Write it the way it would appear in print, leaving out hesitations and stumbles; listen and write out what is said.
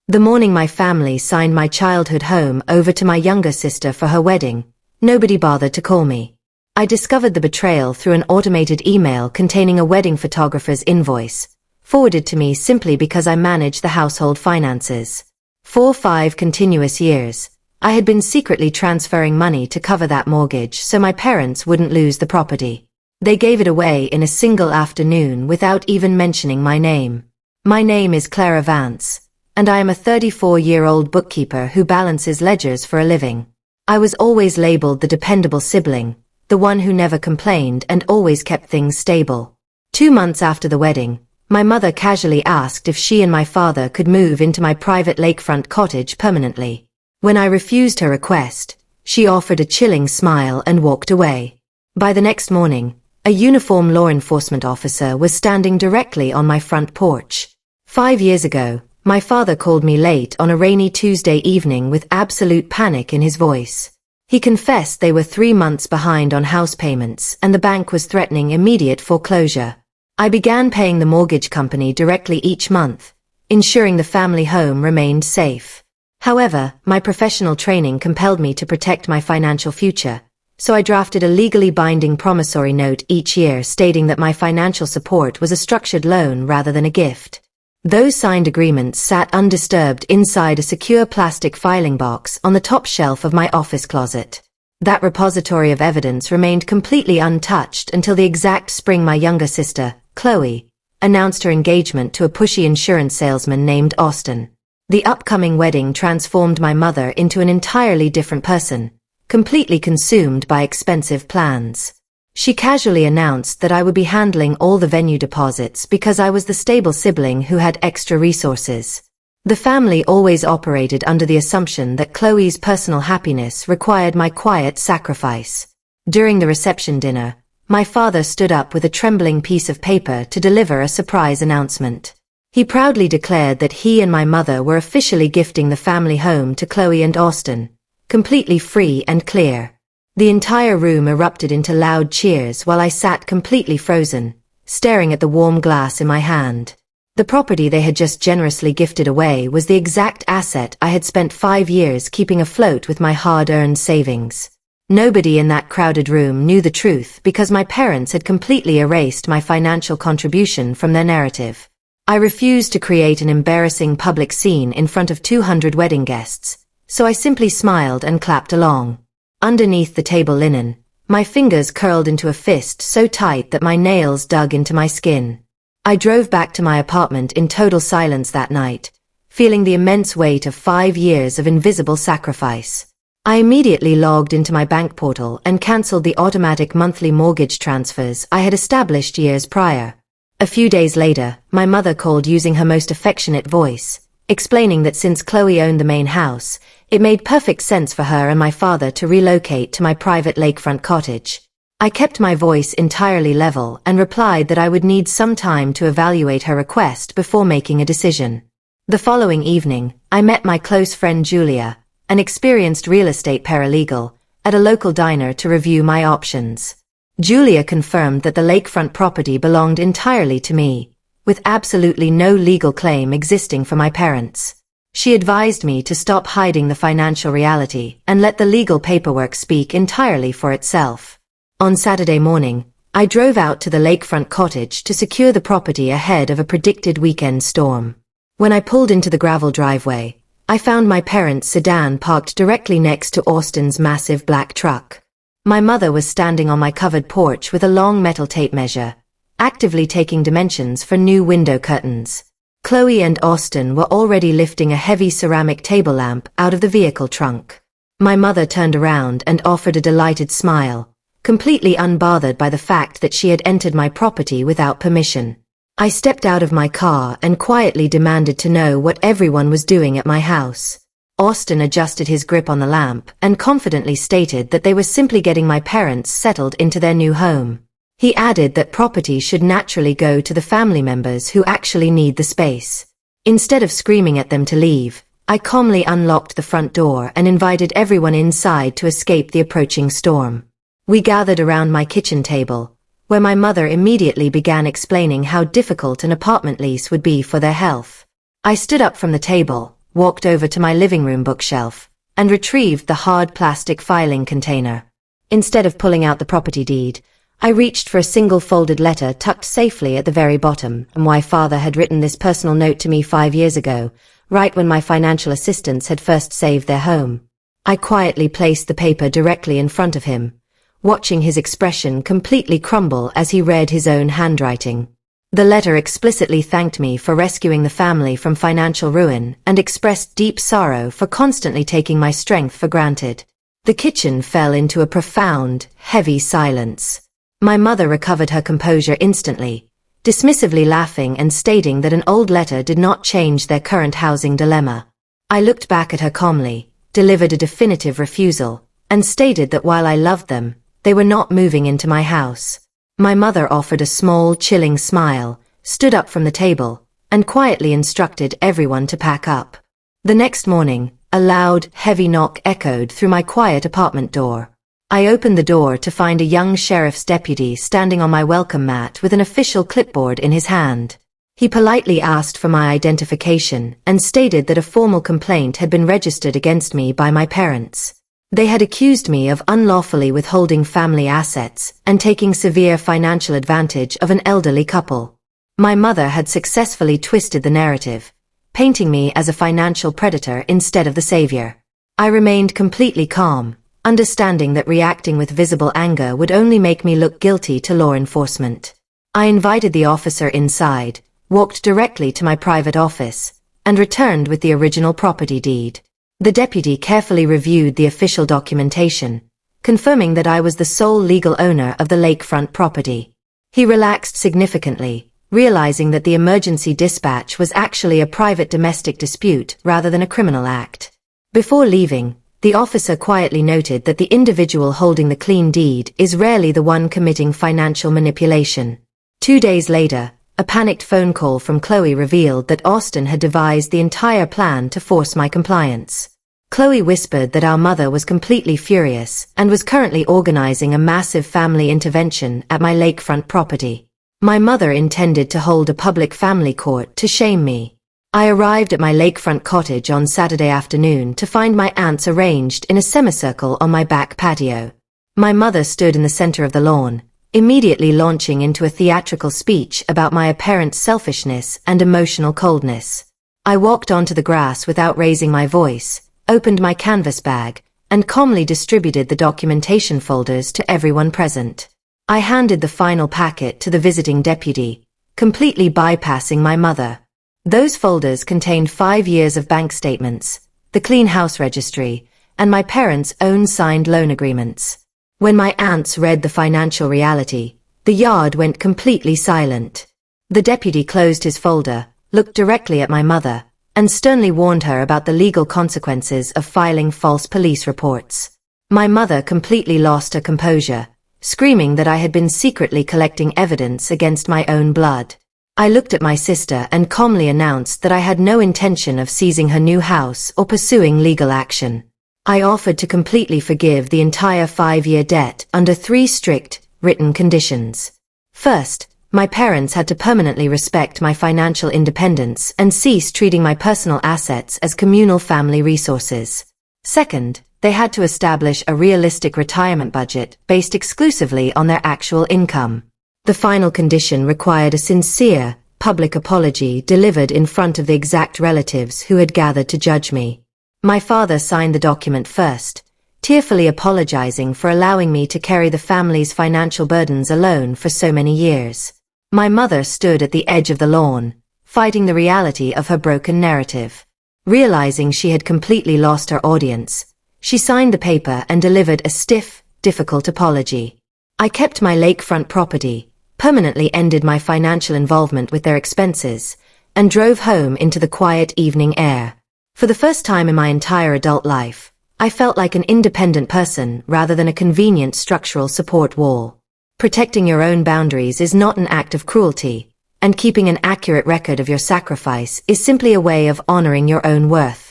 The morning my family signed my childhood home over to my younger sister for her wedding, nobody bothered to call me. I discovered the betrayal through an automated email containing a wedding photographer's invoice, forwarded to me simply because I managed the household finances. For 5 continuous years, I had been secretly transferring money to cover that mortgage so my parents wouldn't lose the property. They gave it away in a single afternoon without even mentioning my name. My name is Clara Vance, and I am a 34-year-old bookkeeper who balances ledgers for a living. I was always labeled the dependable sibling, the one who never complained and always kept things stable. 2 months after the wedding, my mother casually asked if she and my father could move into my private lakefront cottage permanently. When I refused her request, she offered a chilling smile and walked away. By the next morning, a uniformed law enforcement officer was standing directly on my front porch. 5 years ago, my father called me late on a rainy Tuesday evening with absolute panic in his voice. He confessed they were 3 months behind on house payments and the bank was threatening immediate foreclosure. I began paying the mortgage company directly each month, ensuring the family home remained safe. However, my professional training compelled me to protect my financial future, so I drafted a legally binding promissory note each year stating that my financial support was a structured loan rather than a gift. Those signed agreements sat undisturbed inside a secure plastic filing box on the top shelf of my office closet. That repository of evidence remained completely untouched until the exact spring my younger sister, Chloe, announced her engagement to a pushy insurance salesman named Austin. The upcoming wedding transformed my mother into an entirely different person, completely consumed by expensive plans. She casually announced that I would be handling all the venue deposits because I was the stable sibling who had extra resources. The family always operated under the assumption that Chloe's personal happiness required my quiet sacrifice. During the reception dinner, my father stood up with a trembling piece of paper to deliver a surprise announcement. He proudly declared that he and my mother were officially gifting the family home to Chloe and Austin, completely free and clear. The entire room erupted into loud cheers while I sat completely frozen, staring at the warm glass in my hand. The property they had just generously gifted away was the exact asset I had spent 5 years keeping afloat with my hard-earned savings. Nobody in that crowded room knew the truth because my parents had completely erased my financial contribution from their narrative. I refused to create an embarrassing public scene in front of 200 wedding guests, so I simply smiled and clapped along. Underneath the table linen, my fingers curled into a fist so tight that my nails dug into my skin. I drove back to my apartment in total silence that night, feeling the immense weight of 5 years of invisible sacrifice. I immediately logged into my bank portal and cancelled the automatic monthly mortgage transfers I had established years prior. A few days later, my mother called using her most affectionate voice, explaining that since Chloe owned the main house, it made perfect sense for her and my father to relocate to my private lakefront cottage. I kept my voice entirely level and replied that I would need some time to evaluate her request before making a decision. The following evening, I met my close friend Julia, an experienced real estate paralegal, at a local diner to review my options. Julia confirmed that the lakefront property belonged entirely to me, with absolutely no legal claim existing for my parents. She advised me to stop hiding the financial reality and let the legal paperwork speak entirely for itself. On Saturday morning, I drove out to the lakefront cottage to secure the property ahead of a predicted weekend storm. When I pulled into the gravel driveway, I found my parents' sedan parked directly next to Austin's massive black truck. My mother was standing on my covered porch with a long metal tape measure, actively taking dimensions for new window curtains. Chloe and Austin were already lifting a heavy ceramic table lamp out of the vehicle trunk. My mother turned around and offered a delighted smile, completely unbothered by the fact that she had entered my property without permission. I stepped out of my car and quietly demanded to know what everyone was doing at my house. Austin adjusted his grip on the lamp and confidently stated that they were simply getting my parents settled into their new home. He added that property should naturally go to the family members who actually need the space. Instead of screaming at them to leave, I calmly unlocked the front door and invited everyone inside to escape the approaching storm. We gathered around my kitchen table, where my mother immediately began explaining how difficult an apartment lease would be for their health. I stood up from the table, walked over to my living room bookshelf, and retrieved the hard plastic filing container. Instead of pulling out the property deed, I reached for a single folded letter tucked safely at the very bottom, and my father had written this personal note to me 5 years ago, right when my financial assistants had first saved their home. I quietly placed the paper directly in front of him, watching his expression completely crumble as he read his own handwriting. The letter explicitly thanked me for rescuing the family from financial ruin and expressed deep sorrow for constantly taking my strength for granted. The kitchen fell into a profound, heavy silence. My mother recovered her composure instantly, dismissively laughing and stating that an old letter did not change their current housing dilemma. I looked back at her calmly, delivered a definitive refusal, and stated that while I loved them, they were not moving into my house. My mother offered a small, chilling smile, stood up from the table, and quietly instructed everyone to pack up. The next morning, a loud, heavy knock echoed through my quiet apartment door. I opened the door to find a young sheriff's deputy standing on my welcome mat with an official clipboard in his hand. He politely asked for my identification and stated that a formal complaint had been registered against me by my parents. They had accused me of unlawfully withholding family assets and taking severe financial advantage of an elderly couple. My mother had successfully twisted the narrative, painting me as a financial predator instead of the savior. I remained completely calm, understanding that reacting with visible anger would only make me look guilty to law enforcement. I invited the officer inside, walked directly to my private office, and returned with the original property deed. The deputy carefully reviewed the official documentation, confirming that I was the sole legal owner of the lakefront property. He relaxed significantly, realizing that the emergency dispatch was actually a private domestic dispute rather than a criminal act. Before leaving, the officer quietly noted that the individual holding the clean deed is rarely the one committing financial manipulation. 2 days later, a panicked phone call from Chloe revealed that Austin had devised the entire plan to force my compliance. Chloe whispered that our mother was completely furious and was currently organizing a massive family intervention at my lakefront property. My mother intended to hold a public family court to shame me. I arrived at my lakefront cottage on Saturday afternoon to find my aunts arranged in a semicircle on my back patio. My mother stood in the center of the lawn, immediately launching into a theatrical speech about my apparent selfishness and emotional coldness. I walked onto the grass without raising my voice, opened my canvas bag, and calmly distributed the documentation folders to everyone present. I handed the final packet to the visiting deputy, completely bypassing my mother. Those folders contained 5 years of bank statements, the clean house registry, and my parents' own signed loan agreements. When my aunts read the financial reality, the yard went completely silent. The deputy closed his folder, looked directly at my mother, and sternly warned her about the legal consequences of filing false police reports. My mother completely lost her composure, screaming that I had been secretly collecting evidence against my own blood. I looked at my sister and calmly announced that I had no intention of seizing her new house or pursuing legal action. I offered to completely forgive the entire 5-year debt under 3 strict, written conditions. First, my parents had to permanently respect my financial independence and cease treating my personal assets as communal family resources. Second, they had to establish a realistic retirement budget based exclusively on their actual income. The final condition required a sincere, public apology delivered in front of the exact relatives who had gathered to judge me. My father signed the document first, tearfully apologizing for allowing me to carry the family's financial burdens alone for so many years. My mother stood at the edge of the lawn, fighting the reality of her broken narrative. Realizing she had completely lost her audience, she signed the paper and delivered a stiff, difficult apology. I kept my lakefront property, permanently ended my financial involvement with their expenses, and drove home into the quiet evening air. For the first time in my entire adult life, I felt like an independent person rather than a convenient structural support wall. Protecting your own boundaries is not an act of cruelty, and keeping an accurate record of your sacrifice is simply a way of honoring your own worth.